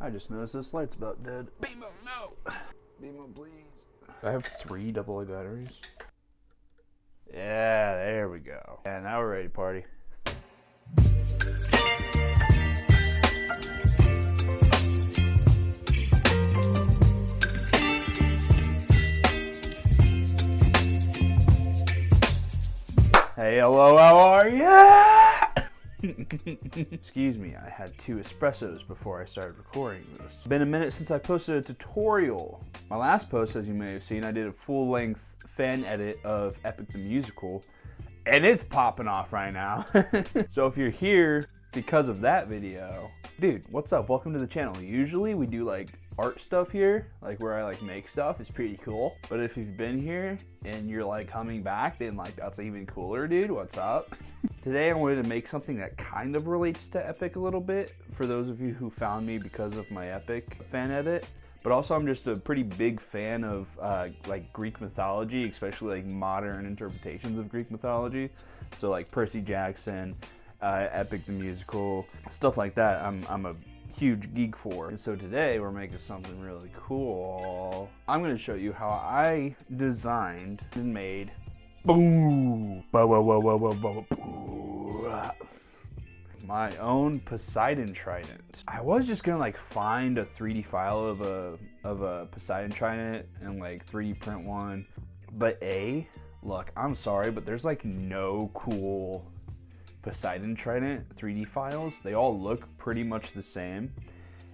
I just noticed this light's about dead. Beamo, no! Beamo, please. I have 3 AA batteries. Yeah, there we go. And now we're ready to party. Hey, hello, how are ya? Excuse me, I had 2 espressos before I started recording this. It's been a minute since I posted a tutorial. My last post, as you may have seen, I did a full-length fan edit of Epic the Musical, and it's popping off right now. So if you're here because of that video, dude, what's up? Welcome to the channel. Usually we do like art stuff here, like where I like make stuff. It's pretty cool. But if you've been here and you're like coming back, then like that's even cooler, dude. What's up? Today I wanted to make something that kind of relates to Epic a little bit, for those of you who found me because of my Epic fan edit. But also I'm just a pretty big fan of like Greek mythology, especially like modern interpretations of Greek mythology. So like Percy Jackson, Epic the Musical, stuff like that. I'm a huge geek for. And so today we're making something really cool. I'm going to show you how I designed and made my own Poseidon Trident. I was just gonna like find a 3D file of a Poseidon Trident and like 3D print one, but look, I'm sorry, but there's like no cool Poseidon Trident 3D files. They all look pretty much the same,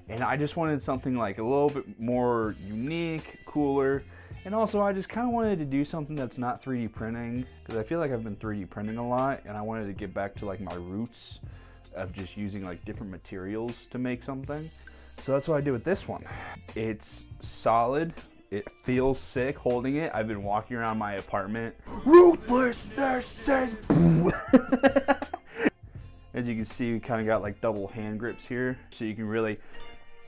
and I just wanted something like a little bit more unique, cooler. And also I just kind of wanted to do something that's not 3D printing, because I feel like I've been 3D printing a lot, and I wanted to get back to like my roots of just using like different materials to make something. So that's what I did with this one. It's solid. It feels sick holding it. I've been walking around my apartment. Ruthlessness says as you can see, we kind of got like double hand grips here, so you can really.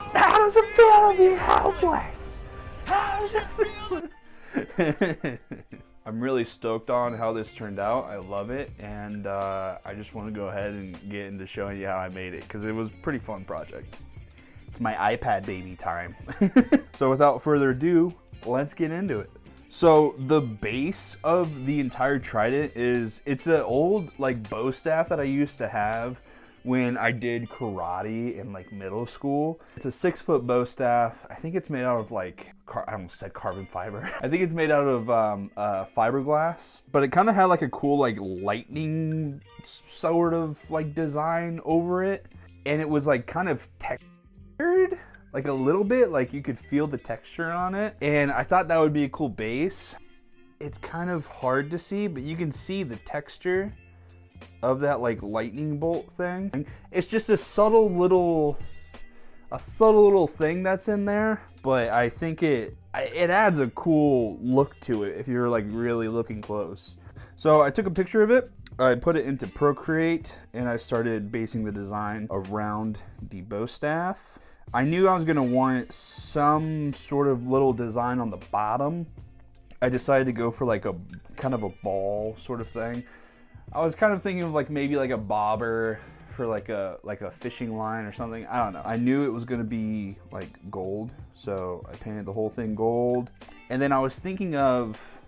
How does it feel to be helpless? How does it feel? I'm really stoked on how this turned out. I love it, and I just want to go ahead and get into showing you how I made it, because it was a pretty fun project. It's my iPad baby time. So without further ado, let's get into it. So the base of the entire Trident it's an old like bow staff that I used to have when I did karate in like middle school. It's a 6-foot bow staff. I think it's made out of like, I almost said carbon fiber. I think it's made out of fiberglass, but it kind of had like a cool like lightning sort of like design over it. And it was like kind of textured, like a little bit, like you could feel the texture on it. And I thought that would be a cool base. It's kind of hard to see, but you can see the texture of that like lightning bolt thing. It's just a subtle little thing that's in there, but I think it adds a cool look to it if you're like really looking close. So I took a picture of it, I put it into Procreate, and I started basing the design around the bow staff. I knew I was gonna want some sort of little design on the bottom. I decided to go for like a kind of a ball sort of thing. I was kind of thinking of like maybe like a bobber for like a fishing line or something. I don't know. I knew it was gonna be like gold, so I painted the whole thing gold. And then I was thinking of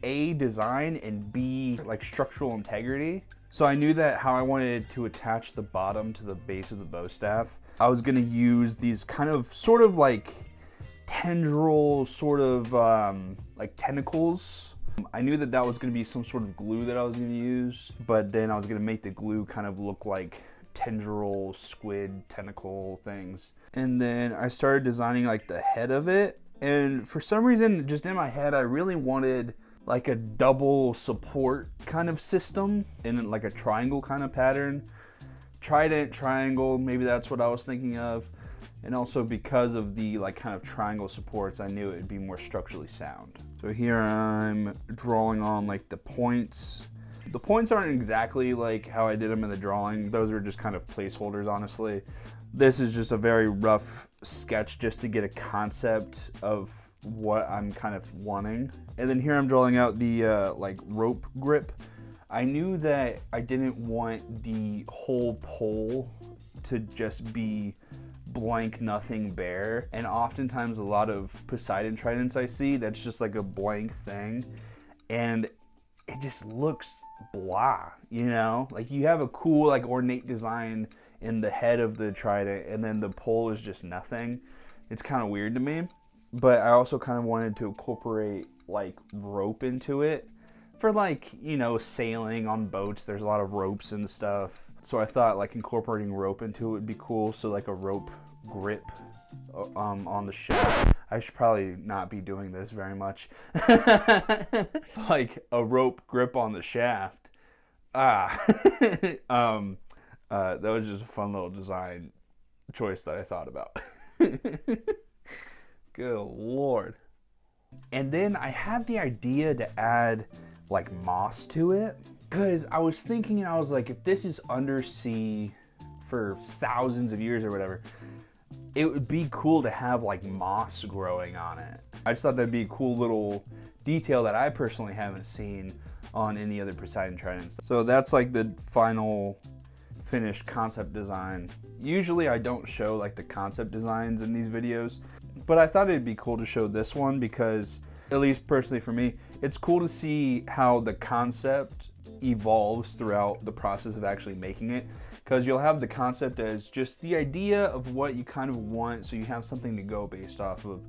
A, design, and B, like structural integrity. So I knew that how I wanted to attach the bottom to the base of the bow staff, I was gonna use these kind of sort of like tendril sort of like tentacles. I knew that that was going to be some sort of glue that I was going to use, but then I was going to make the glue kind of look like tendril, squid, tentacle things. And then I started designing like the head of it. And for some reason, just in my head, I really wanted like a double support kind of system in like a triangle kind of pattern. Trident, triangle, maybe that's what I was thinking of. And also because of the like kind of triangle supports, I knew it would be more structurally sound. So here I'm drawing on like the points. The points aren't exactly like how I did them in the drawing. Those are just kind of placeholders, honestly. This is just a very rough sketch just to get a concept of what I'm kind of wanting. And then here I'm drawing out the like rope grip. I knew that I didn't want the whole pole to just be blank nothing bare, and oftentimes a lot of Poseidon tridents I see, that's just like a blank thing, and it just looks blah, you know? Like you have a cool like ornate design in the head of the trident, and then the pole is just nothing. It's kind of weird to me, but I also kind of wanted to incorporate like rope into it for like, you know, sailing on boats. There's a lot of ropes and stuff, so I thought like incorporating rope into it would be cool. So like a rope grip on the shaft. I should probably not be doing this very much. Like a rope grip on the shaft. That was just a fun little design choice that I thought about. Good Lord. And then I had the idea to add like moss to it, because I was thinking, I was like, if this is undersea for thousands of years or whatever, it would be cool to have like moss growing on it. I just thought that'd be a cool little detail that I personally haven't seen on any other Poseidon tridents. So that's like the final finished concept design. Usually I don't show like the concept designs in these videos, but I thought it'd be cool to show this one because, at least personally for me, it's cool to see how the concept evolves throughout the process of actually making it. Because you'll have the concept as just the idea of what you kind of want, so you have something to go based off of.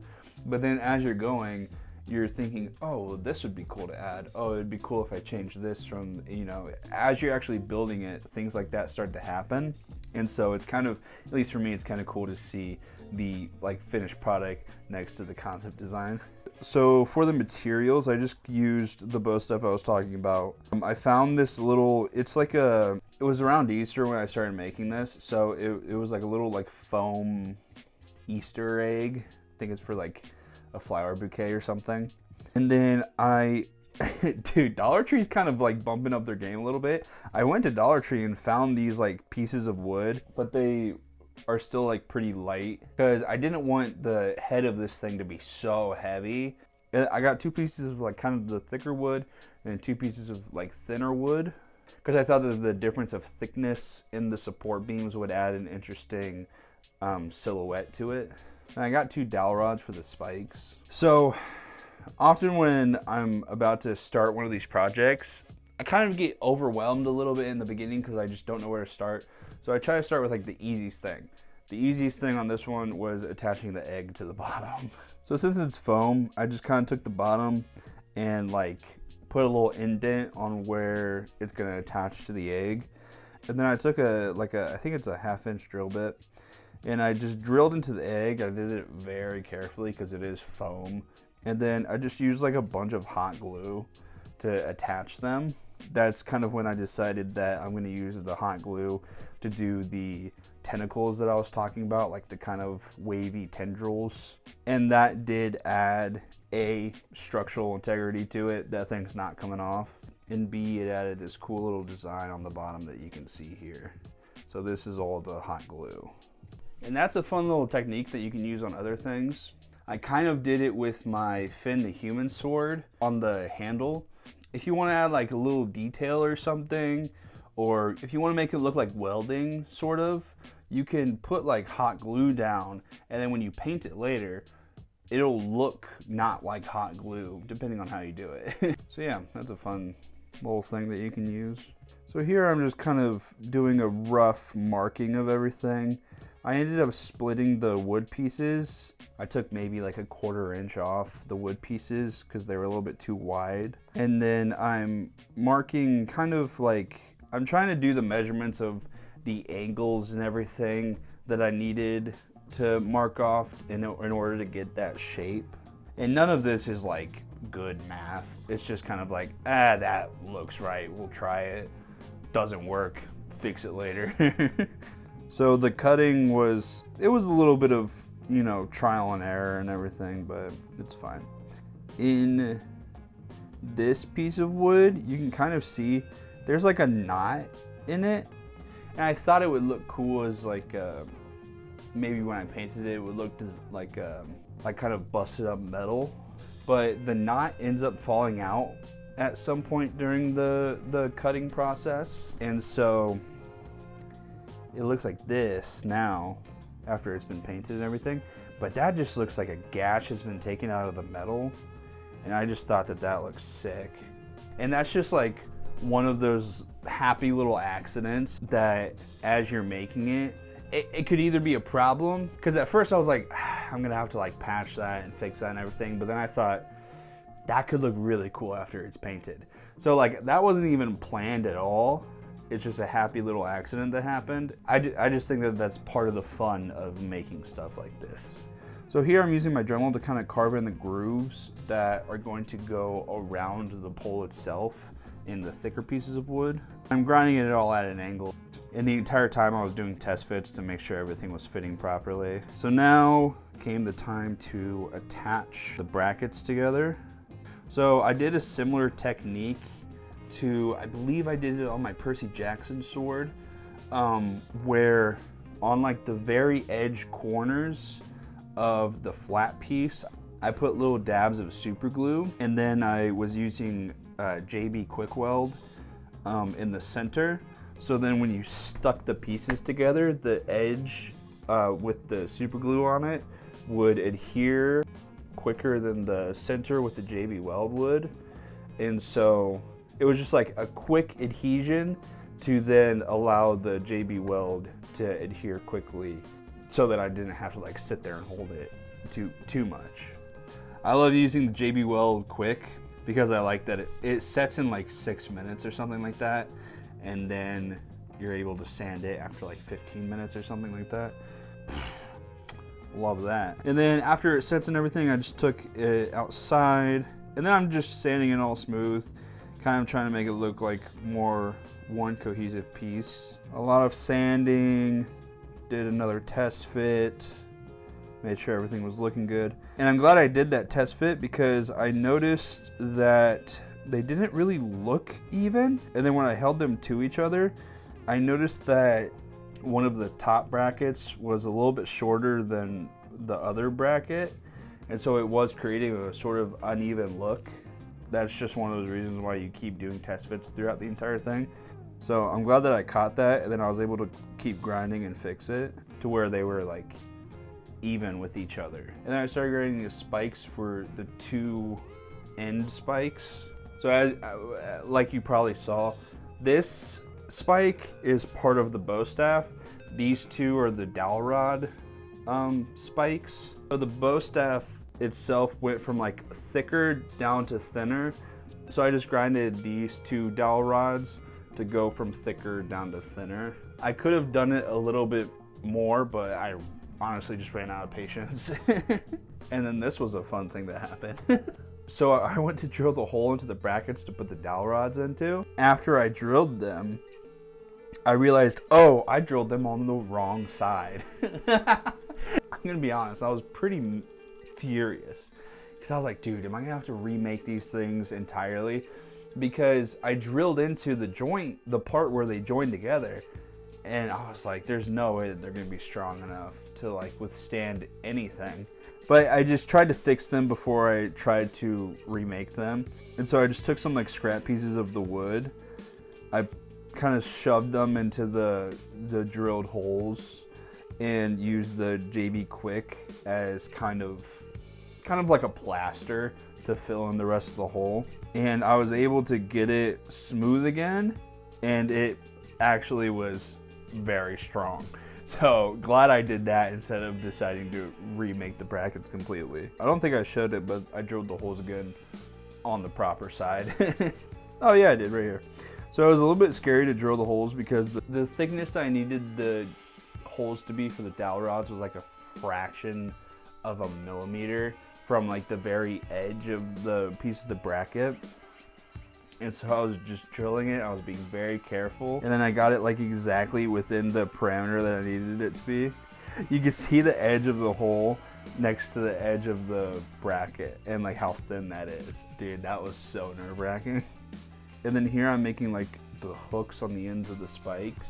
But then as you're going, you're thinking, oh, well, this would be cool to add. Oh, it'd be cool if I changed this from, you know, as you're actually building it, things like that start to happen. And so it's kind of, at least for me, it's kind of cool to see the like finished product next to the concept design. So for the materials, I just used the bow stuff I was talking about. I found this little, it's like a, it was around Easter when I started making this. So it was like a little like foam Easter egg. I think it's for like a flower bouquet or something. And then dude, Dollar Tree's kind of like bumping up their game a little bit. I went to Dollar Tree and found these like pieces of wood, but they are still like pretty light because I didn't want the head of this thing to be so heavy. I got 2 pieces of like kind of the thicker wood and 2 pieces of like thinner wood because I thought that the difference of thickness in the support beams would add an interesting silhouette to it. And I got 2 dowel rods for the spikes. So often when I'm about to start one of these projects, I kind of get overwhelmed a little bit in the beginning because I just don't know where to start. So I try to start with like the easiest thing. The easiest thing on this one was attaching the egg to the bottom. So since it's foam, I just kind of took the bottom and like put a little indent on where it's gonna attach to the egg. And then I took I think it's a 1/2 inch drill bit, and I just drilled into the egg. I did it very carefully because it is foam. And then I just used like a bunch of hot glue to attach them. That's kind of when I decided that I'm going to use the hot glue to do the tentacles that I was talking about, like the kind of wavy tendrils. And that did add A, structural integrity to it. That thing's not coming off. And B, it added this cool little design on the bottom that you can see here. So this is all the hot glue. And that's a fun little technique that you can use on other things. I kind of did it with my Finn the Human sword on the handle. If you want to add like a little detail or something, or if you want to make it look like welding, sort of, you can put like hot glue down, and then when you paint it later, it'll look not like hot glue, depending on how you do it. So yeah, that's a fun little thing that you can use. So here I'm just kind of doing a rough marking of everything. I ended up splitting the wood pieces. I took maybe like a 1/4 inch off the wood pieces because they were a little bit too wide. And then I'm marking kind of like, I'm trying to do the measurements of the angles and everything that I needed to mark off in order to get that shape. And none of this is like good math. It's just kind of like, that looks right, we'll try it. Doesn't work, fix it later. So the cutting was a little bit of, you know, trial and error and everything, but it's fine. In this piece of wood, you can kind of see there's like a knot in it. And I thought it would look cool as like, maybe when I painted it, it would look like kind of busted up metal. But the knot ends up falling out at some point during the cutting process. And so it looks like this now after it's been painted and everything. But that just looks like a gash has been taken out of the metal. And I just thought that that looks sick. And that's just like one of those happy little accidents that as you're making it, it could either be a problem, because at first I was like, I'm gonna have to like patch that and fix that and everything, but then I thought that could look really cool after it's painted. So like that wasn't even planned at all. It's just a happy little accident that happened. I just think that that's part of the fun of making stuff like this. So here I'm using my Dremel to kind of carve in the grooves that are going to go around the pole itself in the thicker pieces of wood. I'm grinding it all at an angle. And the entire time I was doing test fits to make sure everything was fitting properly. So now came the time to attach the brackets together. So I did a similar technique to, I believe I did it on my Percy Jackson sword, where on like the very edge corners of the flat piece, I put little dabs of super glue, and then I was using JB Quick Weld in the center. So then when you stuck the pieces together, the edge with the super glue on it would adhere quicker than the center with the JB Weld would. And so it was just like a quick adhesion to then allow the JB Weld to adhere quickly so that I didn't have to like sit there and hold it too much. I love using the JB Weld quick because I like that it sets in like 6 minutes or something like that. And then you're able to sand it after like 15 minutes or something like that. Love that. And then after it sets and everything, I just took it outside, and then I'm just sanding it all smooth, kind of trying to make it look like more one cohesive piece. A lot of sanding, did another test fit, made sure everything was looking good. And I'm glad I did that test fit because I noticed that they didn't really look even. And then when I held them to each other, I noticed that one of the top brackets was a little bit shorter than the other bracket. And so it was creating a sort of uneven look. That's just one of those reasons why you keep doing test fits throughout the entire thing. So I'm glad that I caught that, and then I was able to keep grinding and fix it to where they were like even with each other. And then I started grinding the spikes for the two end spikes. So as like you probably saw, this spike is part of the bow staff. These two are the dowel rod spikes. So the bow staff itself went from like thicker down to thinner. So I just grinded these two dowel rods to go from thicker down to thinner. I could have done it a little bit more, but I honestly just ran out of patience. And then this was a fun thing that happened. So I went to drill the hole into the brackets to put the dowel rods into. After I drilled them, I realized, oh, I drilled them on the wrong side. I'm gonna be honest, I was pretty furious. Because I was like, dude, am I gonna have to remake these things entirely? Because I drilled into the joint, the part where they join together. And I was like, there's no way that they're gonna be strong enough to like withstand anything. But I just tried to fix them before I tried to remake them. And so I just took some like scrap pieces of the wood. I kind of shoved them into the drilled holes and used the JB Quick as kind of like a plaster to fill in the rest of the hole. And I was able to get it smooth again, and it actually was very strong. So glad I did that instead of deciding to remake the brackets completely. I don't think I showed it, but I drilled the holes again on the proper side. Oh yeah, I did right here. So it was a little bit scary to drill the holes because the thickness I needed the holes to be for the dowel rods was like a fraction of a millimeter from like the very edge of the piece of the bracket. And so I was just drilling it. I was being very careful. And then I got it like exactly within the parameter that I needed it to be. You can see the edge of the hole next to the edge of the bracket and like how thin that is. Dude, that was so nerve-wracking. And then here I'm making like the hooks on the ends of the spikes.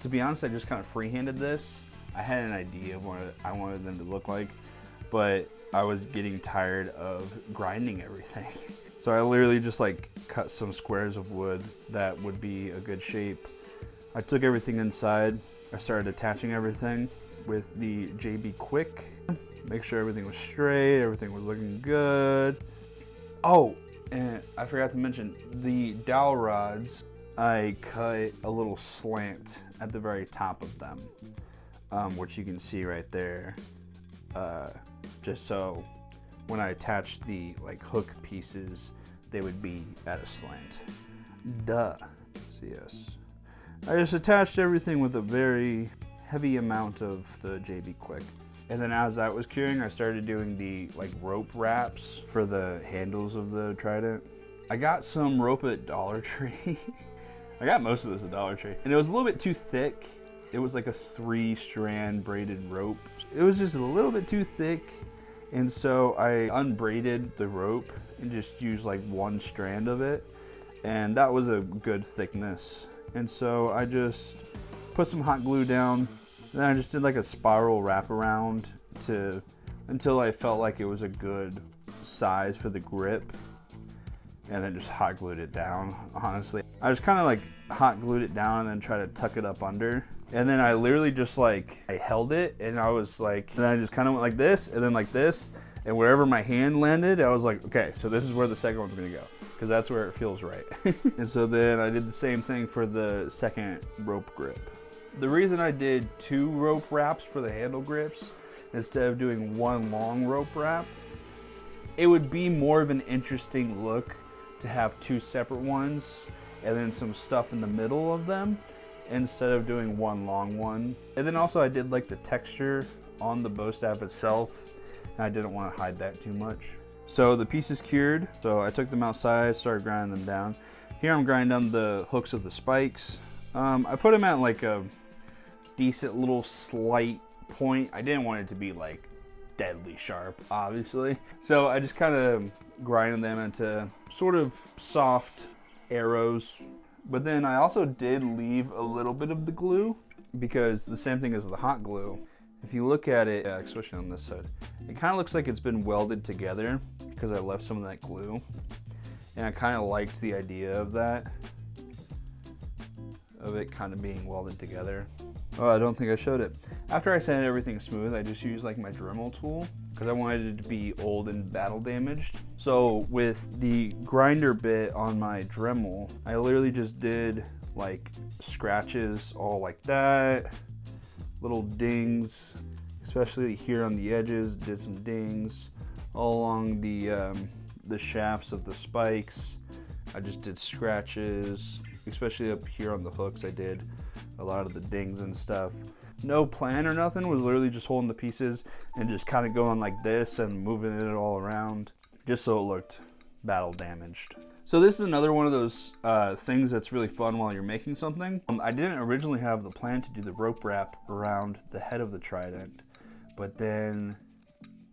To be honest, I just kind of freehanded this. I had an idea of what I wanted them to look like, but I was getting tired of grinding everything. So I literally just like cut some squares of wood that would be a good shape. I took everything inside. I started attaching everything. with the JB Quick. Make sure everything was straight, everything was looking good. Oh, and I forgot to mention, the dowel rods, I cut a little slant at the very top of them, which you can see right there, just so when I attach the like hook pieces, they would be at a slant. Duh. So yes, I just attached everything with a very heavy amount of the JB Quick. And then as that was curing, I started doing the like rope wraps for the handles of the Trident. I got some rope at Dollar Tree. I got most of this at Dollar Tree. And it was a little bit too thick. It was like a 3-strand braided rope. It was just a little bit too thick. And so I unbraided the rope and just used like 1 strand of it. And that was a good thickness. And so I just put some hot glue down. Then I just did like a spiral wraparound until I felt like it was a good size for the grip. And then just hot glued it down, honestly. I just kind of like hot glued it down and then try to tuck it up under. And then I literally just like, I held it and I was like, and then I just kind of went like this and then like this. And wherever my hand landed, I was like, okay, so this is where the second one's gonna go, because that's where it feels right. And so then I did the same thing for the second rope grip. The reason I did 2 rope wraps for the handle grips instead of doing 1 long rope wrap, it would be more of an interesting look to have 2 separate ones and then some stuff in the middle of them instead of doing 1 long one. And then also I did like the texture on the bow staff itself, and I didn't want to hide that too much. So the pieces cured, so I took them outside, started grinding them down. Here I'm grinding down the hooks of the spikes. I put them at like a decent little slight point. I didn't want it to be like deadly sharp, obviously. So I just kind of grinded them into sort of soft arrows. But then I also did leave a little bit of the glue, because the same thing as the hot glue. If you look at it, especially on this side, it kind of looks like it's been welded together because I left some of that glue. And I kind of liked the idea of that, of it kind of being welded together. Oh, I don't think I showed it. After I sanded everything smooth, I just used like my Dremel tool because I wanted it to be old and battle damaged. So with the grinder bit on my Dremel, I literally just did like scratches all like that, little dings, especially here on the edges, did some dings all along the shafts of the spikes. I just did scratches, especially up here on the hooks. I did a lot of the dings and stuff. No plan or nothing, was literally just holding the pieces and just kind of going like this and moving it all around just so it looked battle damaged. So this is another one of those things that's really fun while you're making something. I didn't originally have the plan to do the rope wrap around the head of the Trident, but then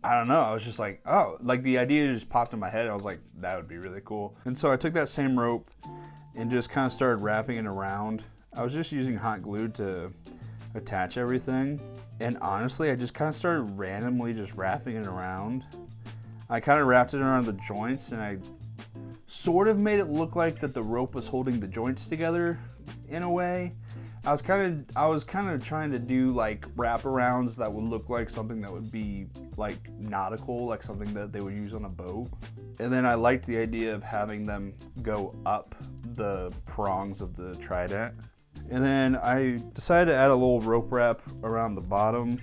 I don't know, I was just like, oh, like the idea just popped in my head. I was like, that would be really cool. And so I took that same rope and just kind of started wrapping it around. I was just using hot glue to attach everything. And honestly, I just kind of started randomly just wrapping it around. I kind of wrapped it around the joints and I sort of made it look like that the rope was holding the joints together in a way. I was kind of trying to do like wraparounds that would look like something that would be like nautical, like something that they would use on a boat. And then I liked the idea of having them go up the prongs of the Trident. And then I decided to add a little rope wrap around the bottom.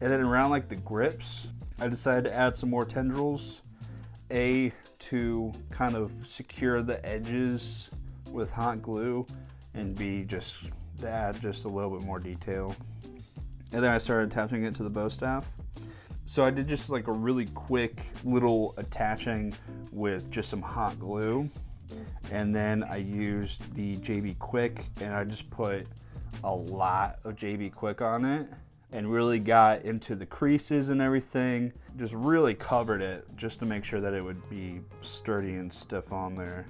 And then around like the grips, I decided to add some more tendrils. A, to kind of secure the edges with hot glue, and B, just to add just a little bit more detail. And then I started attaching it to the bow staff. So I did just like a really quick little attaching with just some hot glue. And then I used the JB Quick and I just put a lot of JB Quick on it and really got into the creases and everything. Just really covered it just to make sure that it would be sturdy and stiff on there.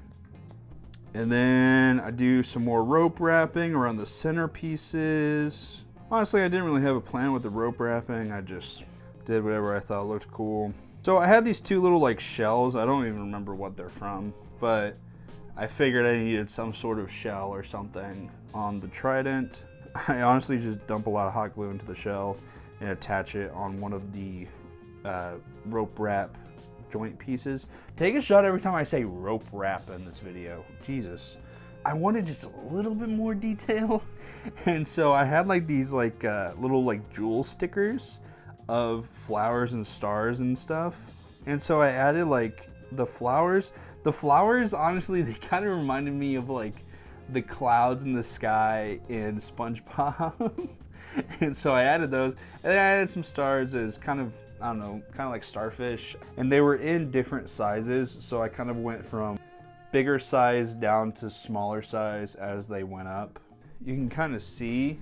And then I do some more rope wrapping around the center pieces. Honestly, I didn't really have a plan with the rope wrapping. I just did whatever I thought looked cool. So I had these 2 little like shells. I don't even remember what they're from, but I figured I needed some sort of shell or something on the Trident. I honestly just dump a lot of hot glue into the shell and attach it on one of the rope wrap joint pieces. Take a shot every time I say rope wrap in this video. Jesus. I wanted just a little bit more detail. And so I had like these like little like jewel stickers of flowers and stars and stuff. And so I added like the flowers. The flowers, honestly, they kind of reminded me of like the clouds in the sky in SpongeBob. And so I added those, and then I added some stars as kind of, I don't know, kind of like starfish. And they were in different sizes, so I kind of went from bigger size down to smaller size as they went up. You can kind of see,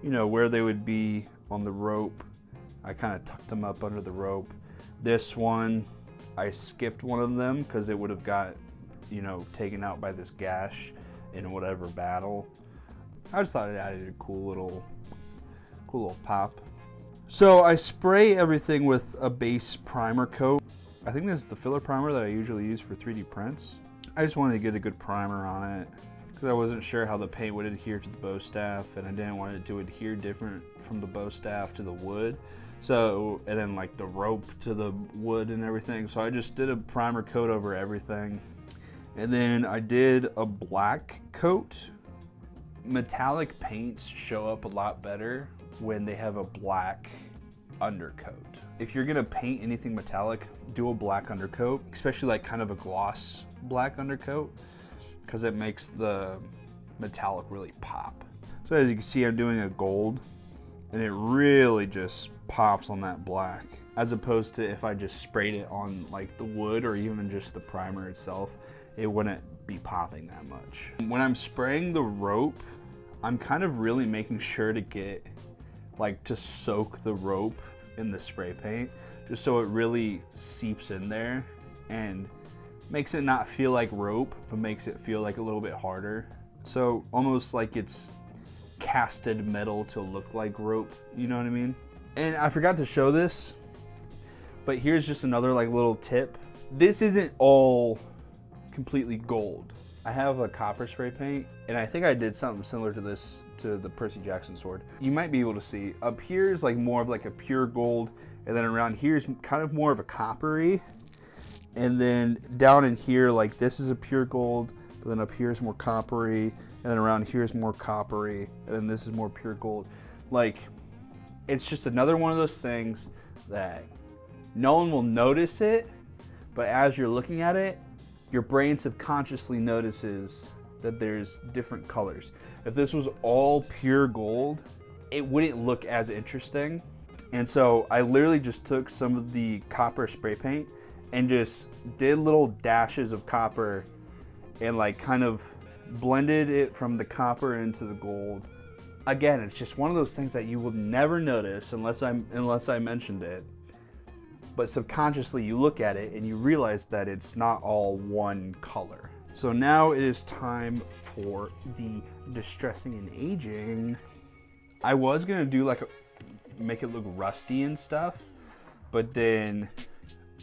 you know, where they would be on the rope. I kind of tucked them up under the rope. This one, I skipped one of them because it would have got, you know, taken out by this gash in whatever battle. I just thought it added a cool little pop. So I spray everything with a base primer coat. I think this is the filler primer that I usually use for 3D prints. I just wanted to get a good primer on it because I wasn't sure how the paint would adhere to the bow staff, and I didn't want it to adhere different from the bow staff to the wood. So, and then like the rope to the wood and everything. So I just did a primer coat over everything. And then I did a black coat. Metallic paints show up a lot better when they have a black undercoat. If you're gonna paint anything metallic, do a black undercoat, especially like kind of a gloss black undercoat, because it makes the metallic really pop. So as you can see, I'm doing a gold, and it really just pops on that black, as opposed to if I just sprayed it on like the wood or even just the primer itself, it wouldn't be popping that much. When I'm spraying the rope, I'm kind of really making sure to get like to soak the rope in the spray paint, just so it really seeps in there and makes it not feel like rope, but makes it feel like a little bit harder. So almost like it's casted metal to look like rope, you know what I mean? And I forgot to show this, but here's just another like little tip. This isn't all completely gold. I have a copper spray paint, and I think I did something similar to this to the Percy Jackson sword. You might be able to see up here is like more of like a pure gold, and then around here is kind of more of a coppery, and then down in here, like this is a pure gold, but then up here is more coppery, and then around here is more coppery, and then this is more pure gold. Like, it's just another one of those things that no one will notice it, but as you're looking at it, your brain subconsciously notices that there's different colors. If this was all pure gold, it wouldn't look as interesting. And so I literally just took some of the copper spray paint and just did little dashes of copper and like kind of blended it from the copper into the gold. Again, it's just one of those things that you will never notice unless I mentioned it. But subconsciously you look at it and you realize that it's not all one color. So now it is time for the distressing and aging. I was gonna do like make it look rusty and stuff, but then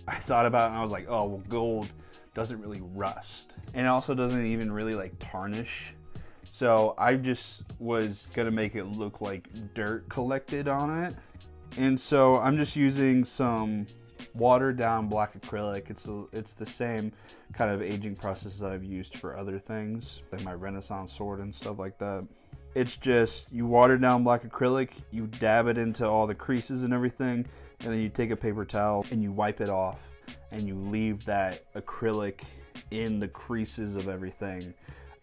I thought about it and I was like, oh, well, gold doesn't really rust. And it also doesn't even really like tarnish. So I just was gonna make it look like dirt collected on it. And so I'm just using some watered down black acrylic. It's the same kind of aging process that I've used for other things, like my Renaissance sword and stuff like that. It's just, you water down black acrylic, you dab it into all the creases and everything, and then you take a paper towel and you wipe it off, and you leave that acrylic in the creases of everything.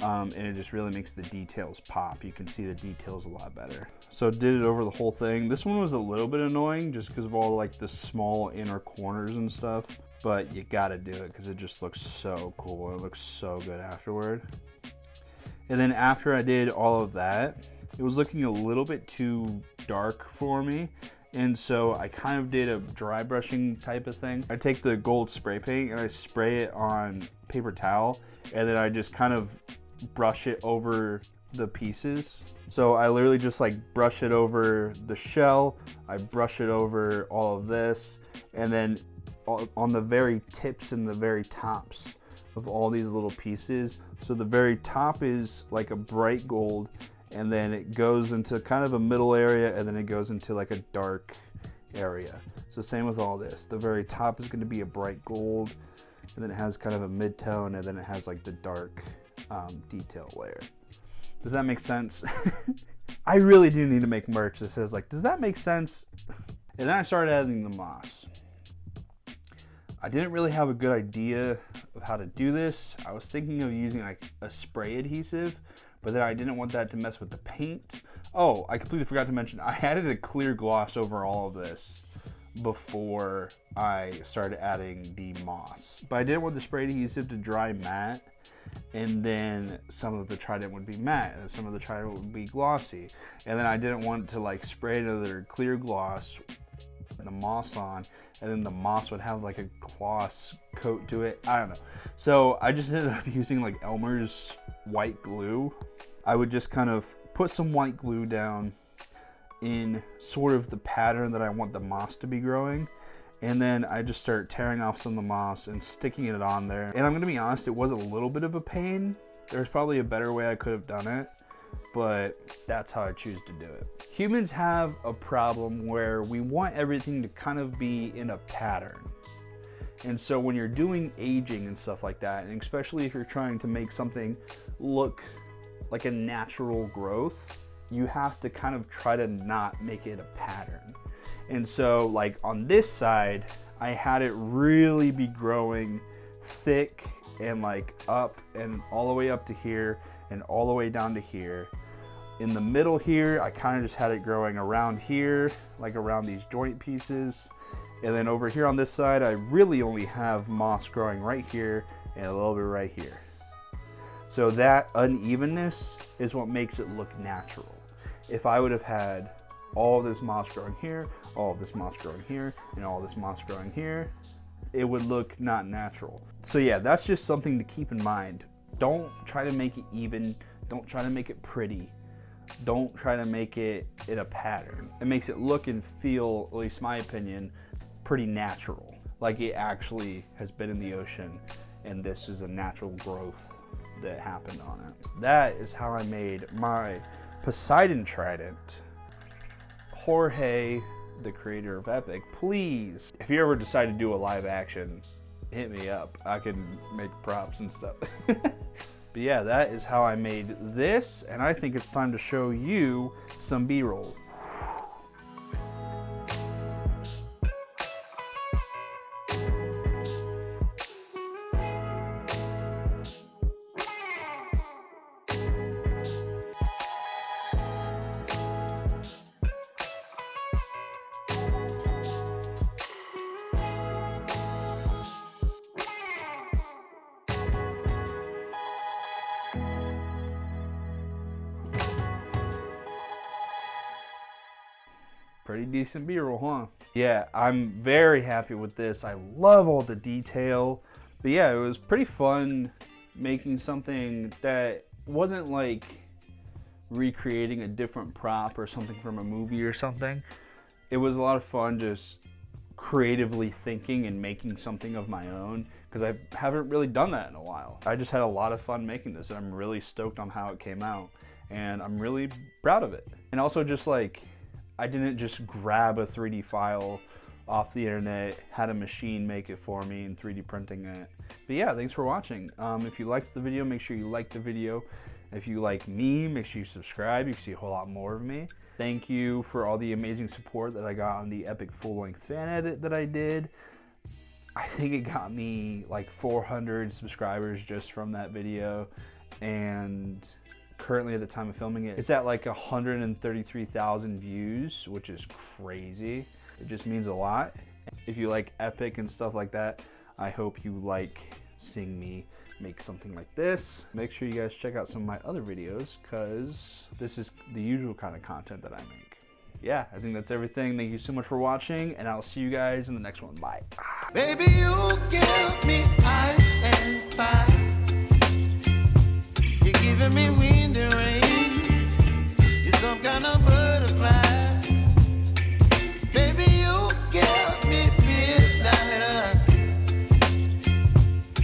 And it just really makes the details pop. You can see the details a lot better. So did it over the whole thing. This one was a little bit annoying just because of all like the small inner corners and stuff, but you gotta do it because it just looks so cool. It looks so good afterward. And then after I did all of that, it was looking a little bit too dark for me. And so I kind of did a dry brushing type of thing. I take the gold spray paint and I spray it on paper towel, and then I just kind of brush it over the pieces. So I literally just like brush it over the shell, I brush it over all of this, and then on the very tips and the very tops of all these little pieces. So the very top is like a bright gold, and then it goes into kind of a middle area, and then it goes into like a dark area. So same with all this. The very top is going to be a bright gold, and then it has kind of a mid-tone, and then it has like the dark detail layer. Does that make sense? I really do need to make merch that says like, does that make sense? And then I started adding the moss. I didn't really have a good idea of how to do this. I was thinking of using like a spray adhesive, but then I didn't want that to mess with the paint. Oh, I completely forgot to mention, I added a clear gloss over all of this before I started adding the moss. But I didn't want the spray adhesive to dry matte, and then some of the Trident would be matte, and some of the Trident would be glossy. And then I didn't want to like spray another clear gloss and the moss on, and then the moss would have like a gloss coat to it. I don't know. So I just ended up using like Elmer's white glue. I would just kind of put some white glue down in sort of the pattern that I want the moss to be growing, and then I just start tearing off some of the moss and sticking it on there. And I'm gonna be honest, it was a little bit of a pain. There's probably a better way I could have done it, but that's how I choose to do it. Humans have a problem where we want everything to kind of be in a pattern. And so when you're doing aging and stuff like that, and especially if you're trying to make something look like a natural growth, you have to kind of try to not make it a pattern. And so like on this side, I had it really be growing thick and like up and all the way up to here and all the way down to here. In the middle here, I kind of just had it growing around here, like around these joint pieces. And then over here on this side, I really only have moss growing right here and a little bit right here. So that unevenness is what makes it look natural. If I would have had all of this moss growing here, all of this moss growing here, and all this moss growing here, it would look not natural. So yeah, that's just something to keep in mind. Don't try to make it even. Don't try to make it pretty. Don't try to make it in a pattern. It makes it look and feel, at least my opinion, pretty natural. Like it actually has been in the ocean and this is a natural growth that happened on it. So that is how I made my Poseidon Trident. Jorge, the creator of Epic, please, if you ever decide to do a live action, hit me up. I can make props and stuff. But yeah, that is how I made this, and I think it's time to show you some B-roll. Pretty decent B-roll, huh? Yeah, I'm very happy with this. I love all the detail. But yeah, it was pretty fun making something that wasn't like recreating a different prop or something from a movie or something. It was a lot of fun just creatively thinking and making something of my own, because I haven't really done that in a while. I just had a lot of fun making this, and I'm really stoked on how it came out, and I'm really proud of it. And also just like, I didn't just grab a 3D file off the internet, had a machine make it for me and 3D printing it. But yeah, thanks for watching. If you liked the video, make sure you like the video. If you like me, make sure you subscribe. You can see a whole lot more of me. Thank you for all the amazing support that I got on the Epic full-length fan edit that I did. I think it got me like 400 subscribers just from that video, and currently at the time of filming it, it's at like 133,000 views, which is crazy. It just means a lot. If you like Epic and stuff like that, I hope you like seeing me make something like this. Make sure you guys check out some of my other videos, because this is the usual kind of content that I make. Yeah, I think that's everything. Thank you so much for watching, and I'll see you guys in the next one. Bye. Baby, you give me ice and fire.